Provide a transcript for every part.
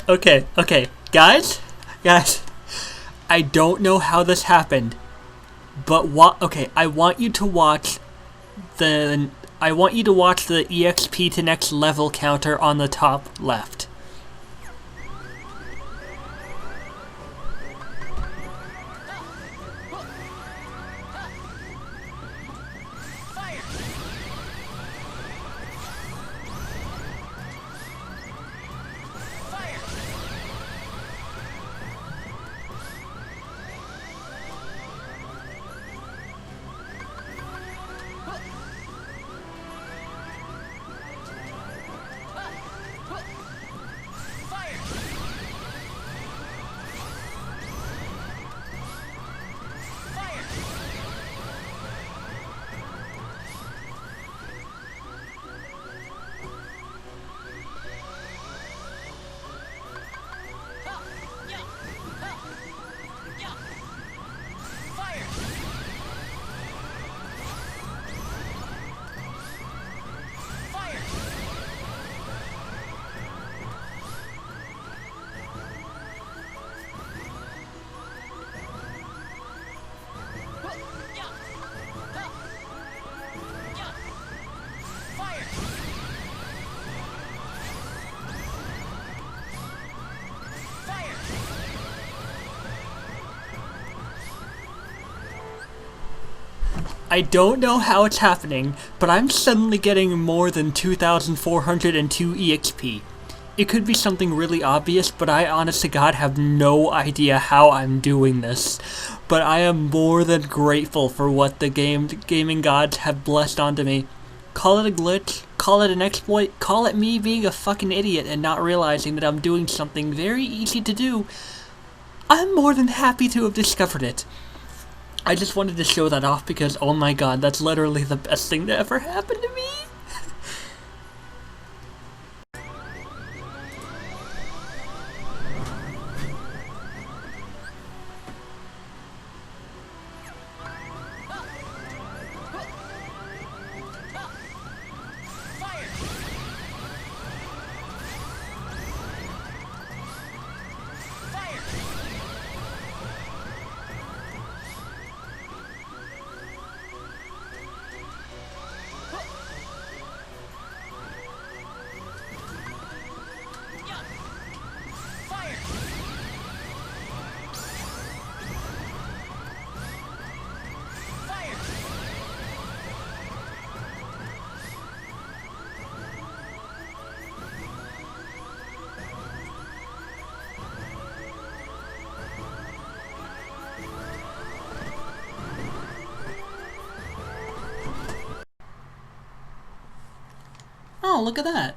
Okay, guys, I don't know how this happened, but okay, I want you to watch the EXP to next level counter on the top left. I don't know how it's happening, but I'm suddenly getting more than 2,402 EXP. It could be something really obvious, but I honest to God have no idea how I'm doing this. But I am more than grateful for what the gaming gods have blessed onto me. Call it a glitch, call it an exploit, call it me being a fucking idiot and not realizing that I'm doing something very easy to do. I'm more than happy to have discovered it. I just wanted to show that off because, oh my god, that's literally the best thing that ever happened to me. Oh, look at that.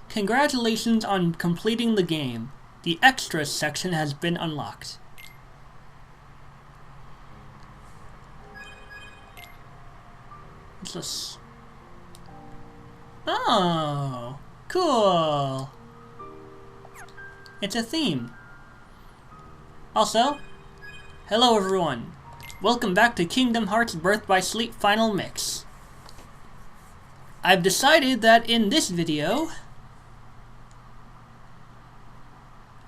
Congratulations on completing the game. The extras section has been unlocked. What's this? Oh, cool. It's a theme. Also, hello everyone. Welcome back to Kingdom Hearts Birth by Sleep Final Mix. I've decided that in this video,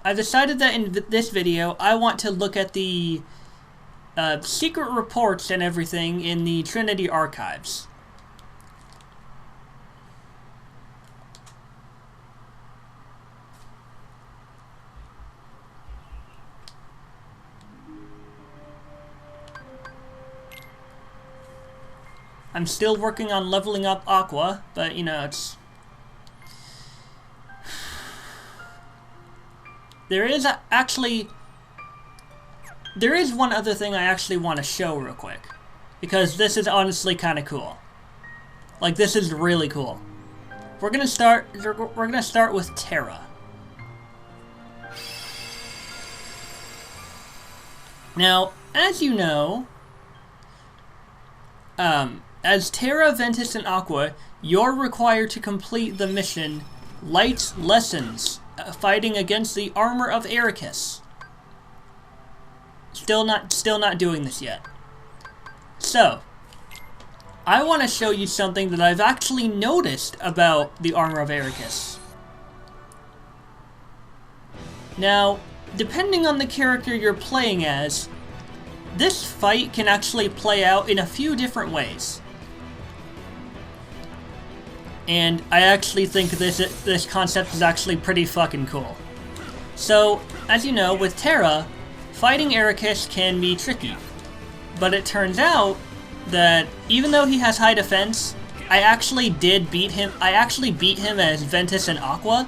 I want to look at the secret reports and everything in the Trinity Archives. I'm still working on leveling up Aqua, but you know, it's... There is one other thing I actually want to show real quick. Because this is honestly kind of cool. Like, this is really cool. We're gonna start with Terra. Now, as you know, as Terra, Ventus, and Aqua, you're required to complete the mission Light's Lessons, fighting against the armor of Ericus. Still not doing this yet. So, I want to show you something that I've actually noticed about the armor of Ericus. Now, depending on the character you're playing as, this fight can actually play out in a few different ways. And I actually think this concept is actually pretty fucking cool. So, as you know, with Terra, fighting Ericus can be tricky. But it turns out that even though he has high defense, I actually beat him as Ventus and Aqua.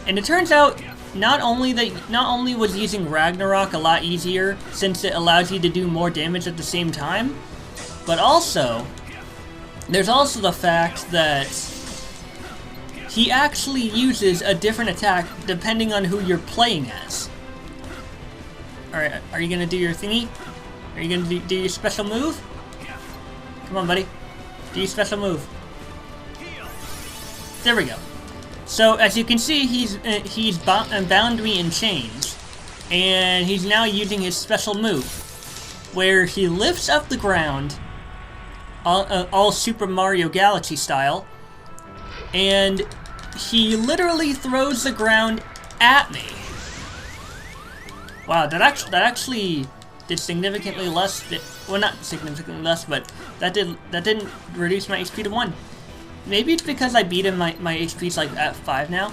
And it turns out not only was using Ragnarok a lot easier since it allows you to do more damage at the same time, but also there's also the fact that he actually uses a different attack depending on who you're playing as. Alright, are you gonna do your thingy? Are you gonna do your special move? Come on, buddy. Do your special move. There we go. So, as you can see, he's bound me in chains. And he's now using his special move, where he lifts up the ground, all Super Mario Galaxy style, and he literally throws the ground at me. Wow, that actually did significantly less. Well, not significantly less, but that didn't reduce my HP to 1. Maybe it's because I beat him. My HP's like at 5 now.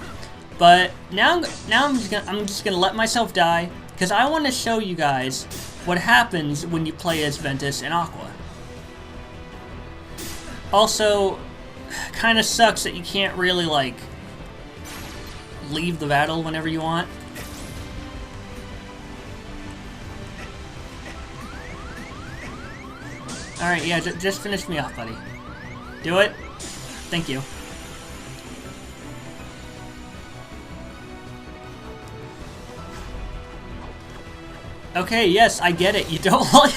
But now I'm just gonna let myself die because I want to show you guys what happens when you play as Ventus and Aqua. Also, kind of sucks that you can't really like leave the battle whenever you want. Alright, yeah, just finish me off, buddy. Do it. Thank you. Okay, yes, I get it. You don't like...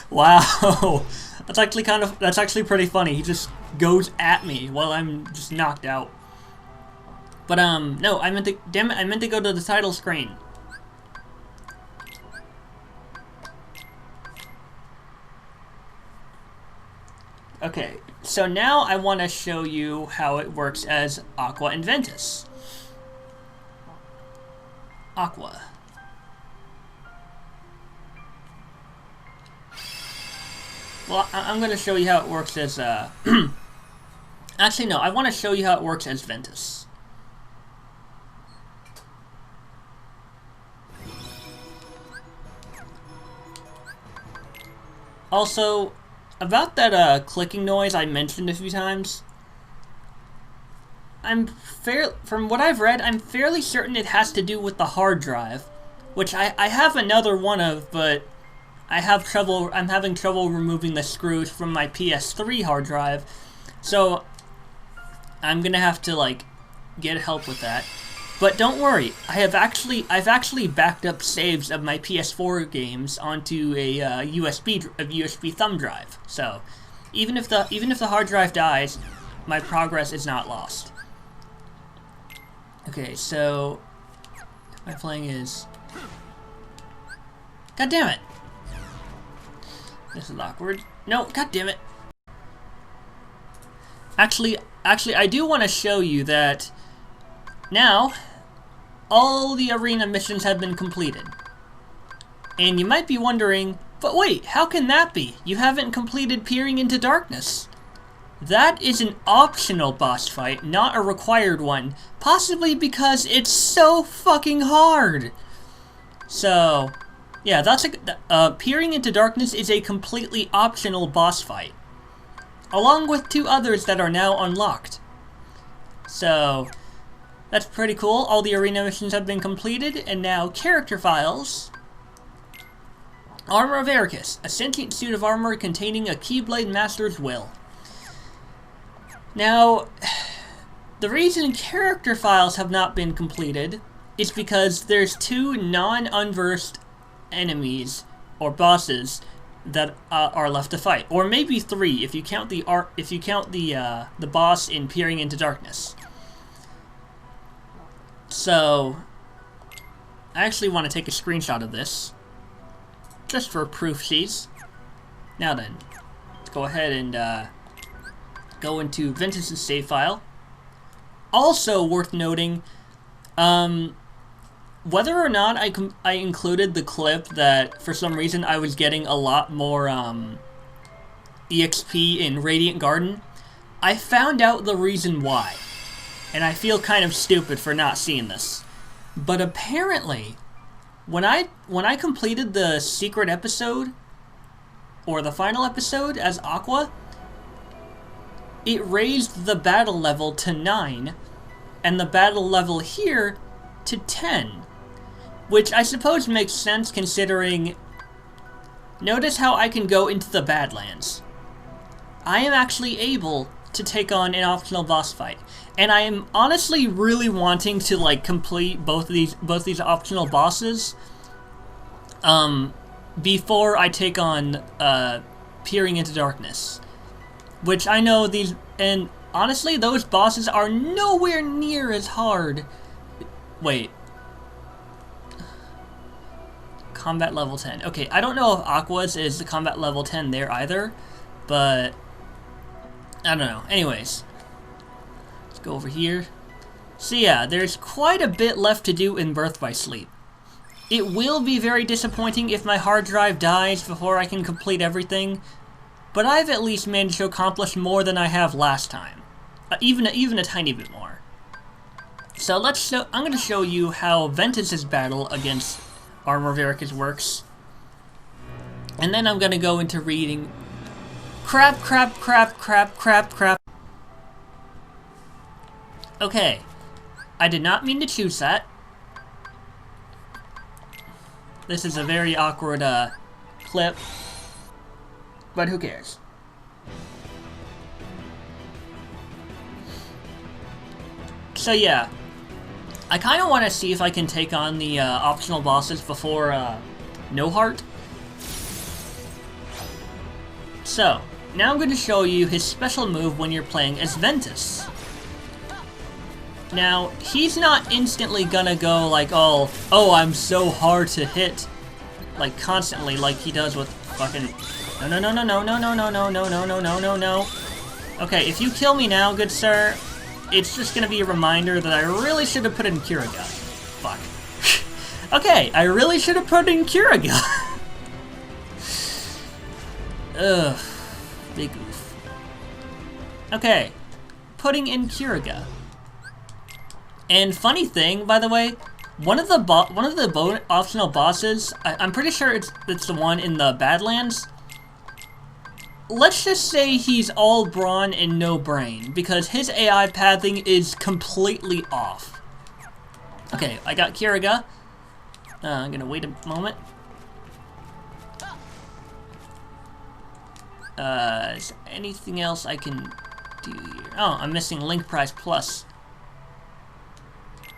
Wow. That's actually pretty funny. He just goes at me while I'm just knocked out. But, no, damn it, I meant to go to the title screen. Okay, so now I want to show you how it works as Aqua and Ventus. Aqua. Well, I'm going to show you how it works as, Actually, no, I want to show you how it works as Ventus. Also, about that clicking noise I mentioned a few times, from what I've read, I'm fairly certain it has to do with the hard drive, which I have another one of, but I'm having trouble removing the screws from my PS3 hard drive, so I'm gonna have to like get help with that. But don't worry, I've actually backed up saves of my PS4 games onto a USB thumb drive. So even if the hard drive dies, my progress is not lost. Okay, so my playing is. God damn it! This is awkward. No, god damn it! Actually, I do want to show you that now all the arena missions have been completed. And you might be wondering, but wait, how can that be? You haven't completed Peering into Darkness. That is an optional boss fight, not a required one, possibly because it's so fucking hard. So, yeah, Peering into Darkness is a completely optional boss fight, along with 2 others that are now unlocked. So, that's pretty cool. All the arena missions have been completed, and now character files. Armor of Ericus, a sentient suit of armor containing a Keyblade Master's will. Now, the reason character files have not been completed is because there's 2 non-unversed enemies or bosses that are left to fight, or maybe 3 if you count the boss in Peering into Darkness. So, I actually want to take a screenshot of this, just for proofsies. Now then, let's go ahead and go into Ventus's save file. Also worth noting, whether or not I included the clip that for some reason I was getting a lot more EXP in Radiant Garden, I found out the reason why. And I feel kind of stupid for not seeing this. But apparently, when I completed the secret episode, or the final episode as Aqua, it raised the battle level to 9, and the battle level here to 10. Which I suppose makes sense considering... Notice how I can go into the Badlands. I am actually able to take on an optional boss fight. And I am honestly really wanting to like complete both these optional bosses before I take on Peering into Darkness. Which I know these, and honestly those bosses are nowhere near as hard. Wait. Combat level 10. Okay, I don't know if Aqua's is the combat level 10 there either, but I don't know. Anyways, let's go over here. So yeah, there's quite a bit left to do in Birth by Sleep. It will be very disappointing if my hard drive dies before I can complete everything, but I've at least managed to accomplish more than I have last time. Even a tiny bit more. So I'm going to show you how Ventus's battle against Armor Vericus works. And then I'm going to go into reading crap. Okay. I did not mean to choose that. This is a very awkward clip. But who cares? So yeah. I kind of want to see if I can take on the optional bosses before No Heart. So, now I'm going to show you his special move when you're playing as Ventus. Now, he's not instantly gonna go like, oh, I'm so hard to hit, like constantly, like he does with fucking. No. Okay, if you kill me now, good sir, it's just gonna be a reminder that I really should have put in Curaga. Fuck. Okay, I really should have put in Curaga. Ugh. Big oof. Okay, putting in Curaga. And funny thing, by the way, one of the optional bosses, I'm pretty sure it's the one in the Badlands. Let's just say he's all brawn and no brain, because his AI pathing is completely off. Okay, I got Curaga. I'm gonna wait a moment. Is there anything else I can do here? Oh, I'm missing Link Prize Plus.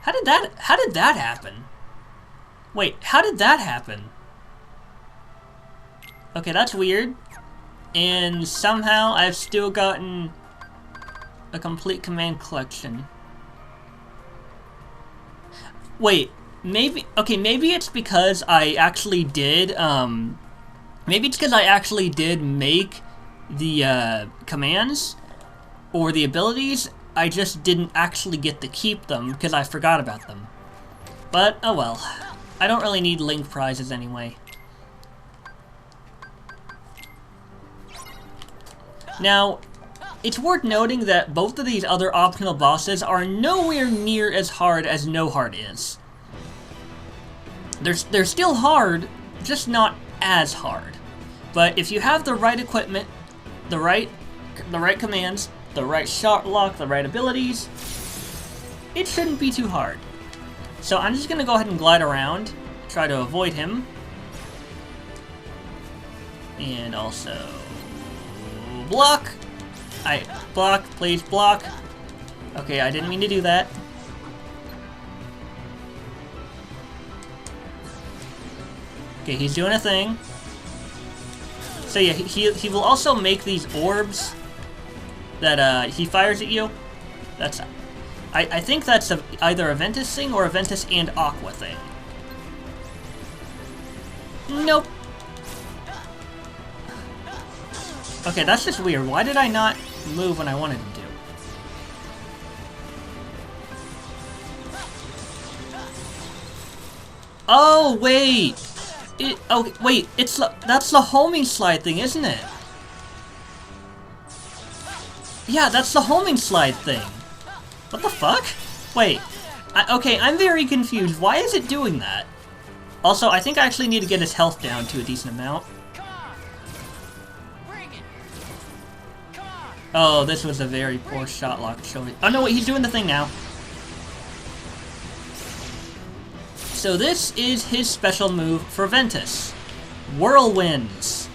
How did that happen? Wait, how did that happen? Okay, that's weird. And somehow I've still gotten a complete command collection. Wait, maybe it's because I actually did, maybe it's because I actually did make the, commands, or the abilities. I just didn't actually get to keep them, because I forgot about them. But, oh well. I don't really need Link prizes anyway. Now, it's worth noting that both of these other optional bosses are nowhere near as hard as No Heart is. They're still hard, just not as hard. But if you have the right equipment, the right commands, the right shot lock, the right abilities, it shouldn't be too hard. So I'm just gonna go ahead and glide around, try to avoid him. And also block! Block, please block. Okay, I didn't mean to do that. Okay, he's doing a thing. So yeah, he will also make these orbs that he fires at you. That's, I think that's either a Ventus thing or a Ventus and Aqua thing. Nope. Okay, that's just weird. Why did I not move when I wanted to do? Oh, wait! Wait, that's the homing slide thing, isn't it? Yeah, that's the homing slide thing. What the fuck? Wait. Okay, I'm very confused. Why is it doing that? Also, I think I actually need to get his health down to a decent amount. Oh, this was a very poor shot lock to show me. Oh no, wait, he's doing the thing now. So this is his special move for Ventus. Whirlwinds.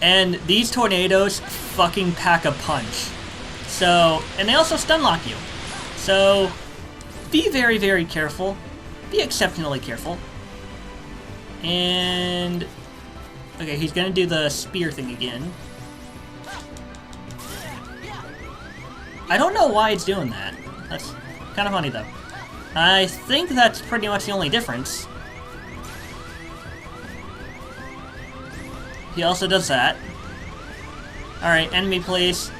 And these tornadoes fucking pack a punch. So, and they also stun lock you. So, be very, very careful. Be exceptionally careful. And... okay, he's gonna do the spear thing again. I don't know why it's doing that. That's kind of funny, though. I think that's pretty much the only difference. He also does that. Alright, enemy please.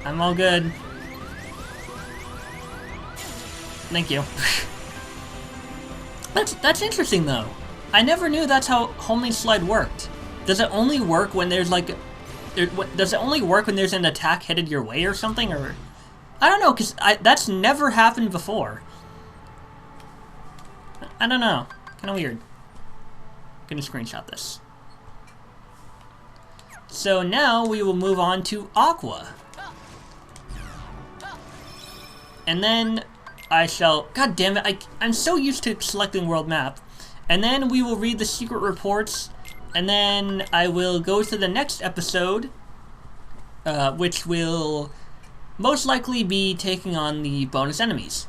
I'm all good. Thank you. That's interesting, though. I never knew that's how homing slide worked. Does it only work when there's like... does it only work when there's an attack headed your way or something, or... I don't know, because that's never happened before. I don't know. Kind of weird. I'm gonna screenshot this. So now we will move on to Aqua. And then I shall... God damn it, I'm so used to selecting world map. And then we will read the secret reports, and then I will go to the next episode, which will most likely be taking on the bonus enemies.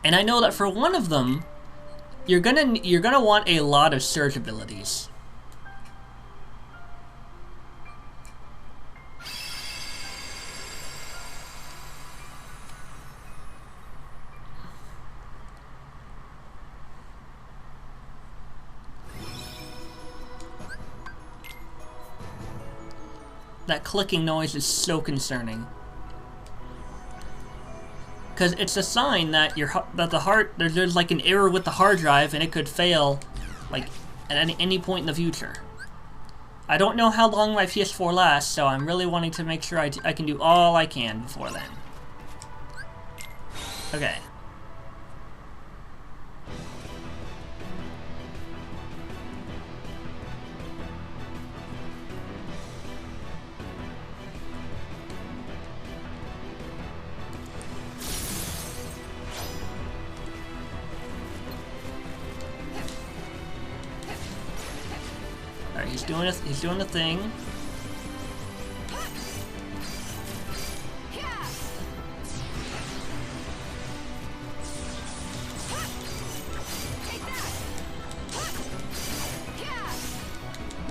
And I know that for one of them, you're gonna want a lot of surge abilities. That clicking noise is so concerning. Because it's a sign that there's like an error with the hard drive and it could fail like at any point in the future. I don't know how long my PS4 lasts, so I'm really wanting to make sure I can do all I can before then. Okay. Alright, he's doing the thing.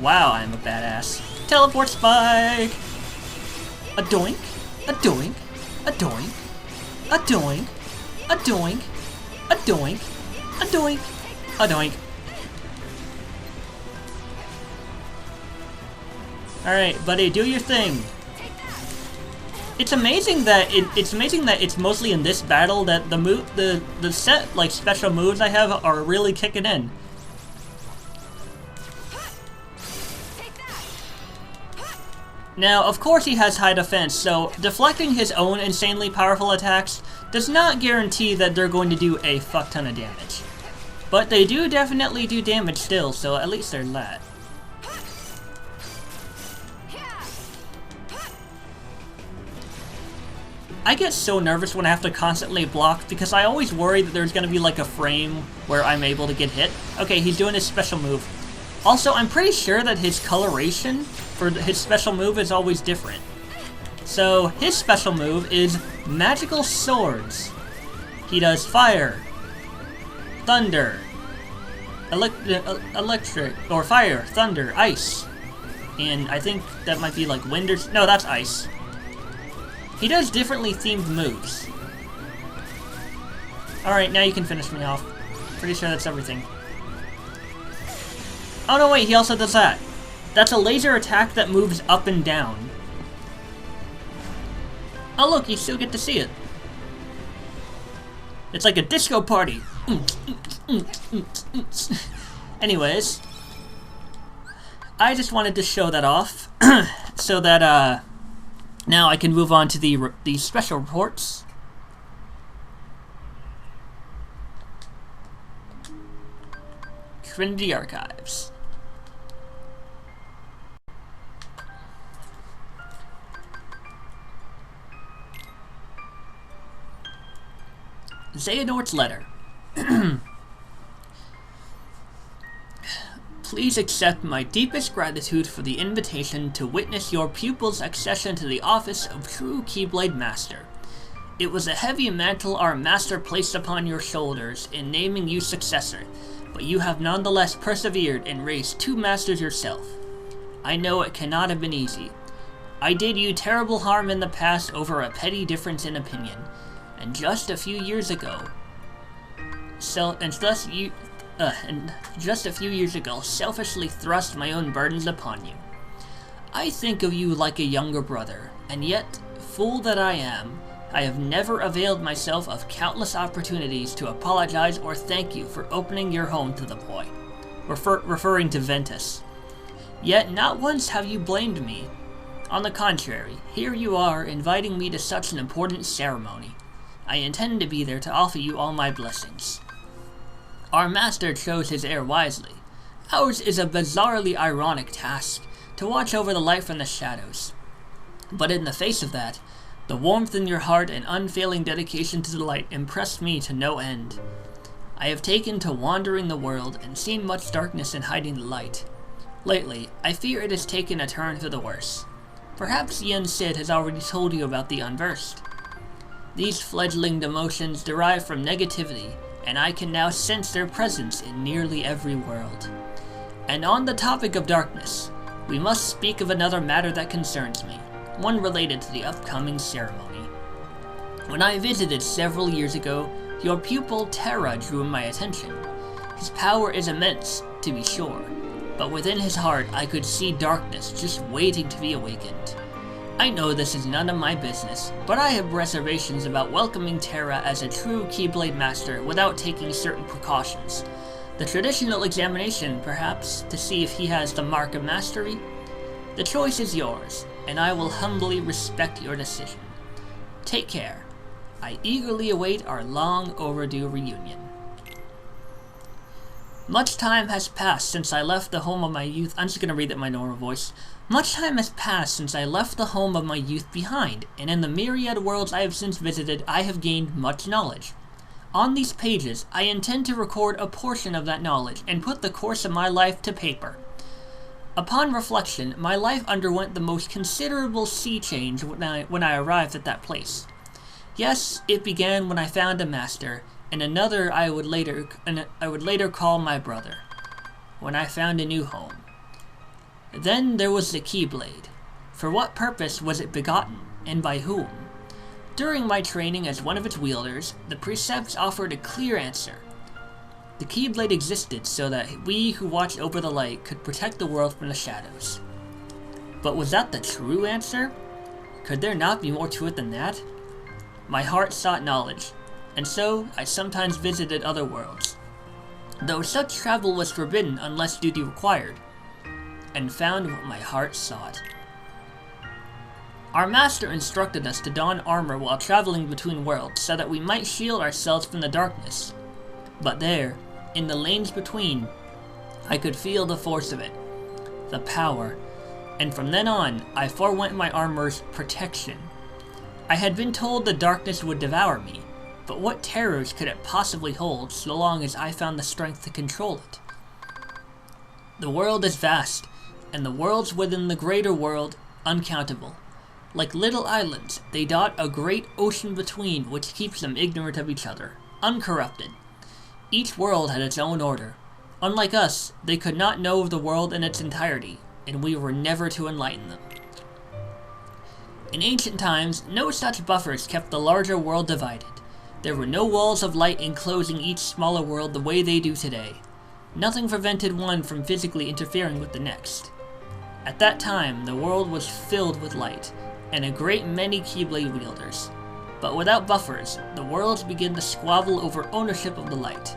Wow, I'm a badass. Teleport spike! A doink, a doink, a doink, a doink, a doink, a doink, a doink, a doink. Alright, buddy, do your thing. It's amazing that it's mostly in this battle that the set like special moves I have are really kicking in. Now, of course he has high defense, so deflecting his own insanely powerful attacks does not guarantee that they're going to do a fuck ton of damage. But they do definitely do damage still, so at least there's that. I get so nervous when I have to constantly block because I always worry that there's going to be like a frame where I'm able to get hit. Okay, he's doing his special move. Also, I'm pretty sure that his coloration for his special move is always different. So, his special move is Magical Swords. He does fire, thunder, electric, or fire, thunder, ice. And I think that might be like wind or... no, that's ice. He does differently themed moves. Alright, now you can finish me off. Pretty sure that's everything. Oh no, wait, he also does that. That's a laser attack that moves up and down. Oh look, you still get to see it. It's like a disco party. Anyways, I just wanted to show that off so that now I can move on to the special reports. Trinity Archives. Xehanort's letter. Please accept my deepest gratitude for the invitation to witness your pupil's accession to the office of true Keyblade Master. It was a heavy mantle our master placed upon your shoulders in naming you successor, but you have nonetheless persevered and raised 2 masters yourself. I know it cannot have been easy. I did you terrible harm in the past over a petty difference in opinion, and just a few years ago, selfishly thrust my own burdens upon you. I think of you like a younger brother, and yet, fool that I am, I have never availed myself of countless opportunities to apologize or thank you for opening your home to the boy, referring to Ventus. Yet not once have you blamed me. On the contrary, here you are inviting me to such an important ceremony. I intend to be there to offer you all my blessings. Our master chose his heir wisely. Ours is a bizarrely ironic task, to watch over the light from the shadows. But in the face of that, the warmth in your heart and unfailing dedication to the light impressed me to no end. I have taken to wandering the world and seen much darkness in hiding the light. Lately, I fear it has taken a turn for the worse. Perhaps Yen Sid has already told you about the unversed. These fledgling demotions derive from negativity, and I can now sense their presence in nearly every world. And on the topic of darkness, we must speak of another matter that concerns me, one related to the upcoming ceremony. When I visited several years ago, your pupil Terra drew my attention. His power is immense, to be sure, but within his heart I could see darkness just waiting to be awakened. I know this is none of my business, but I have reservations about welcoming Terra as a true Keyblade Master without taking certain precautions. The traditional examination, perhaps, to see if he has the mark of mastery? The choice is yours, and I will humbly respect your decision. Take care. I eagerly await our long overdue reunion. Much time has passed since I left the home of my youth. I'm just going to read it in my normal voice. Much time has passed since I left the home of my youth behind, and in the myriad worlds I have since visited, I have gained much knowledge. On these pages, I intend to record a portion of that knowledge and put the course of my life to paper. Upon reflection, my life underwent the most considerable sea change when I arrived at that place. Yes, it began when I found a master, and another I would later call my brother, when I found a new home. Then there was the Keyblade. For what purpose was it begotten, and by whom? During my training as one of its wielders, the precepts offered a clear answer. The Keyblade existed so that we who watched over the light could protect the world from the shadows. But was that the true answer? Could there not be more to it than that? My heart sought knowledge, and so I sometimes visited other worlds, though such travel was forbidden unless duty required, and found what my heart sought. Our master instructed us to don armor while traveling between worlds so that we might shield ourselves from the darkness. But there, in the lanes between, I could feel the force of it, the power, and from then on, I forewent my armor's protection. I had been told the darkness would devour me, but what terrors could it possibly hold so long as I found the strength to control it? The world is vast, and the worlds within the greater world uncountable. Like little islands, they dot a great ocean between, which keeps them ignorant of each other, uncorrupted. Each world had its own order. Unlike us, they could not know of the world in its entirety, and we were never to enlighten them. In ancient times, no such buffers kept the larger world divided. There were no walls of light enclosing each smaller world the way they do today. Nothing prevented one from physically interfering with the next. At that time, the world was filled with light, and a great many Keyblade wielders. But without buffers, the worlds begin to squabble over ownership of the light.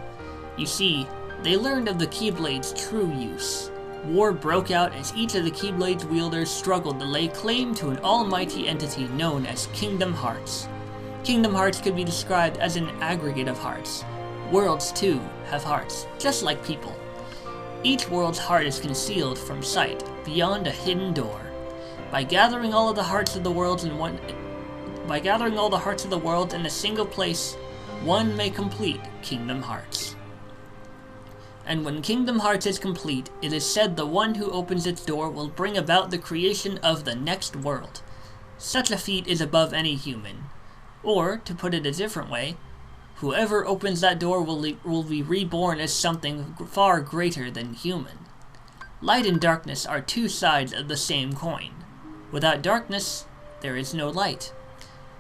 You see, they learned of the Keyblade's true use. War broke out as each of the Keyblade's wielders struggled to lay claim to an almighty entity known as Kingdom Hearts. Kingdom Hearts could be described as an aggregate of hearts. Worlds, too, have hearts, just like people. Each world's heart is concealed from sight beyond a hidden door. By gathering all the hearts of the worlds in a single place, one may complete Kingdom Hearts. And when Kingdom Hearts is complete, it is said the one who opens its door will bring about the creation of the next world. Such a feat is above any human. Or, to put it a different way, whoever opens that door will be reborn as something far greater than human. Light and darkness are two sides of the same coin. Without darkness, there is no light.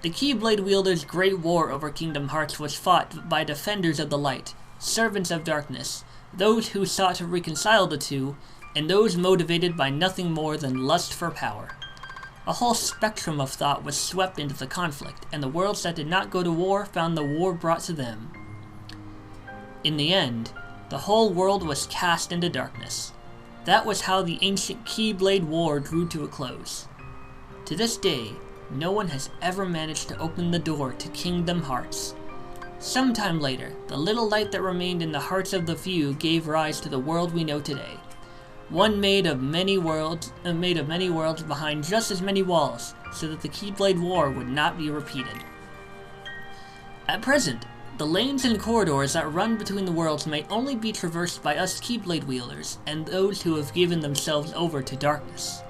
The Keyblade wielders' great war over Kingdom Hearts was fought by defenders of the light, servants of darkness, those who sought to reconcile the two, and those motivated by nothing more than lust for power. A whole spectrum of thought was swept into the conflict, and the worlds that did not go to war found the war brought to them. In the end, the whole world was cast into darkness. That was how the ancient Keyblade War drew to a close. To this day, no one has ever managed to open the door to Kingdom Hearts. Sometime later, the little light that remained in the hearts of the few gave rise to the world we know today. One made of many worlds behind just as many walls, so that the Keyblade War would not be repeated. At present, the lanes and corridors that run between the worlds may only be traversed by us Keyblade wielders and those who have given themselves over to darkness.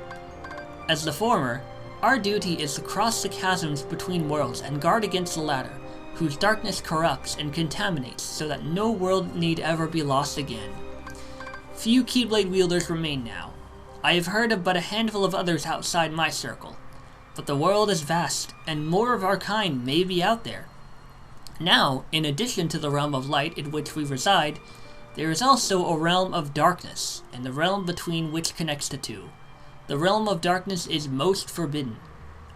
As the former, our duty is to cross the chasms between worlds and guard against the latter, whose darkness corrupts and contaminates so that no world need ever be lost again. Few Keyblade wielders remain now. I have heard of but a handful of others outside my circle. But the world is vast, and more of our kind may be out there. Now, in addition to the realm of light in which we reside, there is also a realm of darkness, and the realm between which connects the two. The realm of darkness is most forbidden.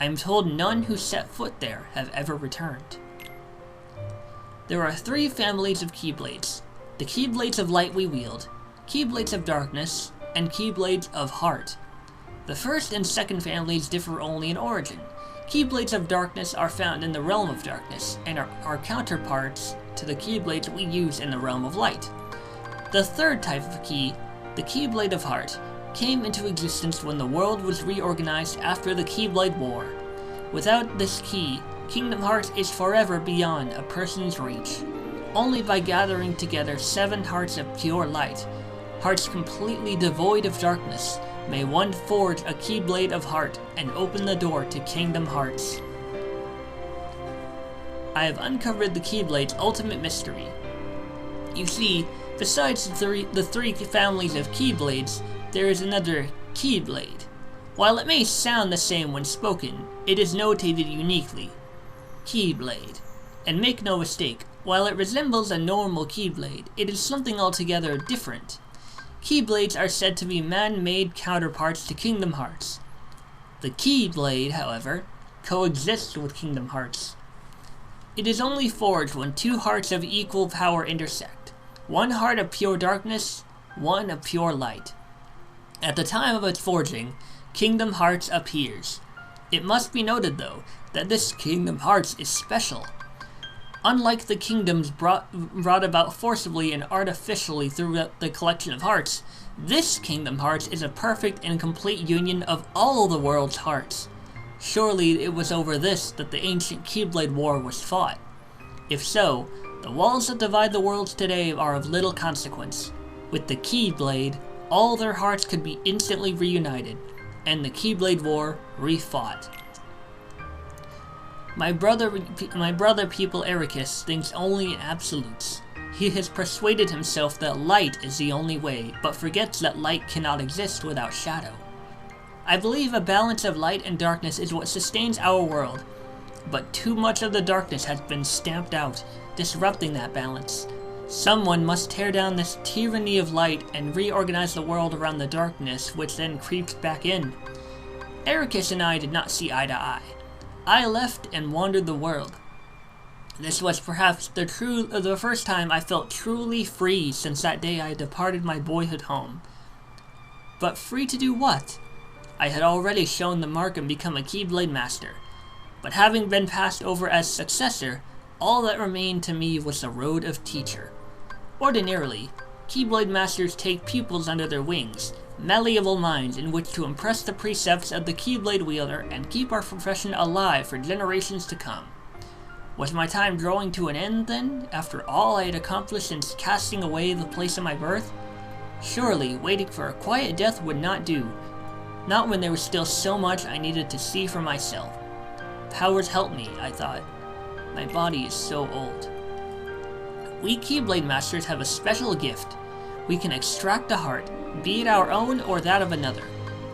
I am told none who set foot there have ever returned. There are three families of Keyblades. The Keyblades of Light we wield, Keyblades of Darkness, and Keyblades of Heart. The first and second families differ only in origin. Keyblades of Darkness are found in the realm of darkness, and are counterparts to the Keyblades we use in the realm of light. The third type of key, the Keyblade of Heart, came into existence when the world was reorganized after the Keyblade War. Without this key, Kingdom Hearts is forever beyond a person's reach. Only by gathering together 7 hearts of pure light, hearts completely devoid of darkness, may one forge a Keyblade of Heart and open the door to Kingdom Hearts. I have uncovered the Keyblade's ultimate mystery. You see, besides the three families of Keyblades, there is another Keyblade. While it may sound the same when spoken, it is notated uniquely. Keyblade. And make no mistake, while it resembles a normal Keyblade, it is something altogether different. Keyblades are said to be man-made counterparts to Kingdom Hearts. The Keyblade, however, coexists with Kingdom Hearts. It is only forged when 2 hearts of equal power intersect. 1 heart of pure darkness, 1 of pure light. At the time of its forging, Kingdom Hearts appears. It must be noted, though, that this Kingdom Hearts is special. Unlike the kingdoms brought about forcibly and artificially through the collection of hearts, this Kingdom Hearts is a perfect and complete union of all the world's hearts. Surely it was over this that the ancient Keyblade War was fought. If so, the walls that divide the worlds today are of little consequence. With the Keyblade, all their hearts could be instantly reunited, and the Keyblade War refought. My brother People Ericus thinks only in absolutes. He has persuaded himself that light is the only way, but forgets that light cannot exist without shadow. I believe a balance of light and darkness is what sustains our world, but too much of the darkness has been stamped out, disrupting that balance. Someone must tear down this tyranny of light and reorganize the world around the darkness, which then creeps back in. Ericus and I did not see eye to eye. I left and wandered the world, This was perhaps the first time I felt truly free since that day I departed my boyhood home. But free to do what? I had already shown the mark and become a Keyblade Master. But having been passed over as successor, all that remained to me was the road of teacher. Ordinarily, Keyblade Masters take pupils under their wings, malleable minds in which to impress the precepts of the Keyblade wielder and keep our profession alive for generations to come. Was my time drawing to an end, then, after all I had accomplished since casting away the place of my birth? Surely, waiting for a quiet death would not do, not when there was still so much I needed to see for myself. Powers help me, I thought. My body is so old. We Keyblade Masters have a special gift. We can extract a heart, be it our own or that of another.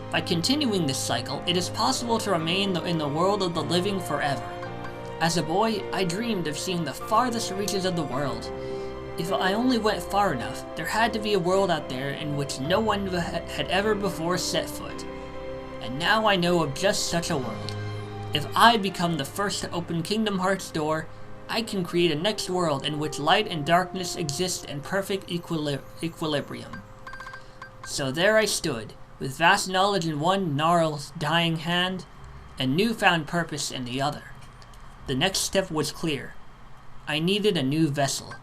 By continuing this cycle, it is possible to remain in the world of the living forever. As a boy, I dreamed of seeing the farthest reaches of the world. If I only went far enough, there had to be a world out there in which no one had ever before set foot. And now I know of just such a world. If I become the first to open Kingdom Hearts' door, I can create a next world in which light and darkness exist in perfect equilibrium. So there I stood, with vast knowledge in one gnarled, dying hand, and newfound purpose in the other. The next step was clear. I needed a new vessel.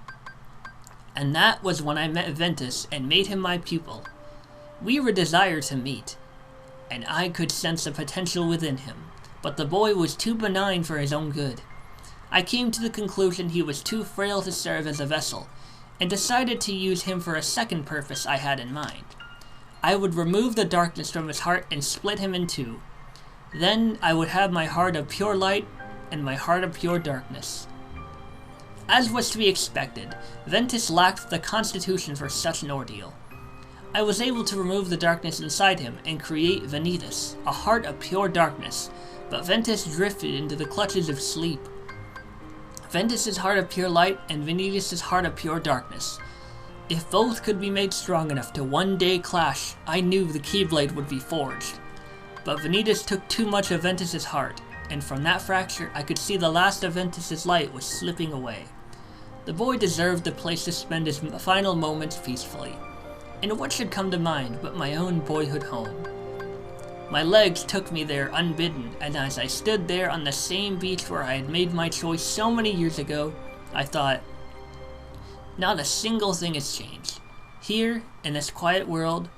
And that was when I met Ventus and made him my pupil. We were desired to meet, and I could sense the potential within him, but the boy was too benign for his own good. I came to the conclusion he was too frail to serve as a vessel, and decided to use him for a second purpose I had in mind. I would remove the darkness from his heart and split him in two. Then I would have my heart of pure light and my heart of pure darkness. As was to be expected, Ventus lacked the constitution for such an ordeal. I was able to remove the darkness inside him and create Vanitas, a heart of pure darkness, but Ventus drifted into the clutches of sleep. Ventus's heart of pure light and Vanitas' heart of pure darkness. If both could be made strong enough to one day clash, I knew the Keyblade would be forged. But Vanitas took too much of Ventus's heart, and from that fracture I could see the last of Ventus's light was slipping away. The boy deserved the place to spend his final moments peacefully, and what should come to mind but my own boyhood home? My legs took me there unbidden, and as I stood there on the same beach where I had made my choice so many years ago, I thought, not a single thing has changed. Here, in this quiet world,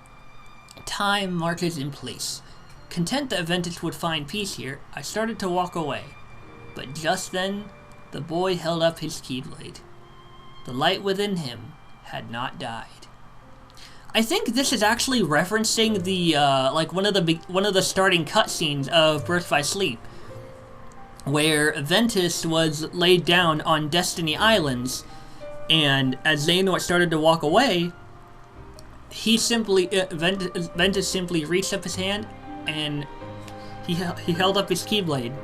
time marches in place. Content that Ventus would find peace here, I started to walk away. But just then, the boy held up his Keyblade. The light within him had not died. I think this is actually referencing the one of the starting cutscenes of Birth by Sleep, where Ventus was laid down on Destiny Islands, and as Xehanort started to walk away, Ventus simply reached up his hand and he held up his Keyblade.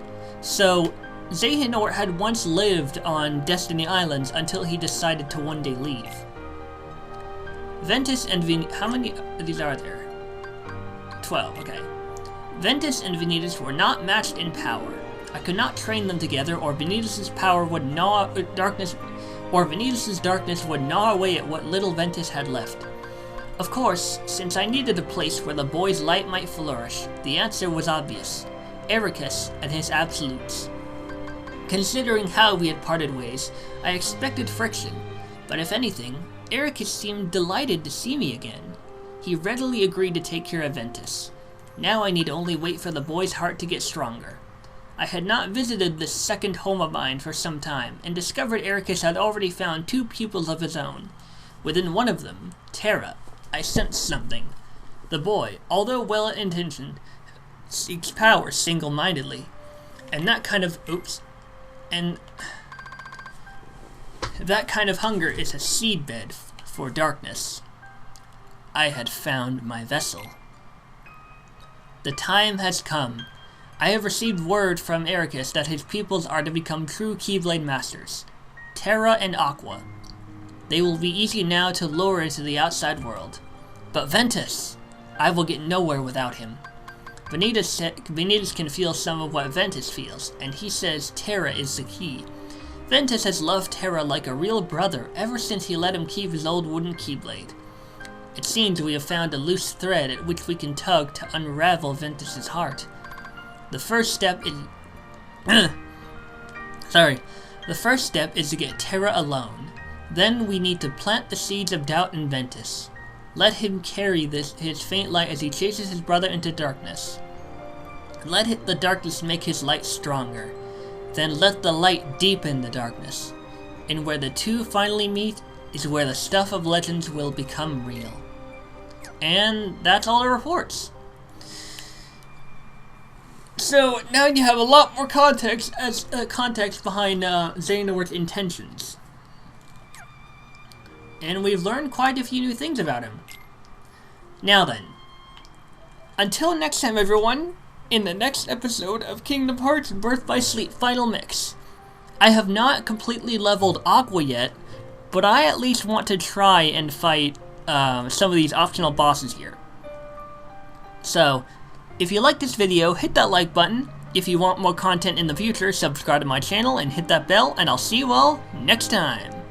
So Xehanort had once lived on Destiny Islands until he decided to one day leave. Ventus and how many of these are there? 12, okay. Ventus and Vanitas were not matched in power. I could not train them together, or Vanitas' power would gnaw darkness, or Vanitas' darkness would gnaw away at what little Ventus had left. Of course, since I needed a place where the boy's light might flourish, the answer was obvious: Ericus and his absolutes. Considering how we had parted ways, I expected friction, but if anything, Ericus seemed delighted to see me again. He readily agreed to take care of Ventus. Now I need only wait for the boy's heart to get stronger. I had not visited this second home of mine for some time, and discovered Ericus had already found 2 pupils of his own. Within one of them, Terra, I sensed something. The boy, although well-intentioned, seeks power single-mindedly, and that kind of hunger is a seedbed for darkness. I had found my vessel. The time has come. I have received word from Ericus that his pupils are to become true Keyblade Masters, Terra and Aqua. They will be easy now to lure into the outside world. But Ventus! I will get nowhere without him. Vanitas can feel some of what Ventus feels, and he says Terra is the key. Ventus has loved Terra like a real brother ever since he let him keep his old wooden keyblade. It seems we have found a loose thread at which we can tug to unravel Ventus's heart. The first step is... The first step is to get Terra alone. Then we need to plant the seeds of doubt in Ventus. Let him carry his faint light as he chases his brother into darkness. Let the darkness make his light stronger. Then let the light deepen the darkness. And where the two finally meet is where the stuff of legends will become real. And that's all the reports. So now you have a lot more context behind Xehanort's intentions. And we've learned quite a few new things about him. Now then, until next time everyone, in the next episode of Kingdom Hearts Birth by Sleep Final Mix. I have not completely leveled Aqua yet, but I at least want to try and fight some of these optional bosses here. So, if you like this video, hit that like button. If you want more content in the future, subscribe to my channel and hit that bell, and I'll see you all next time.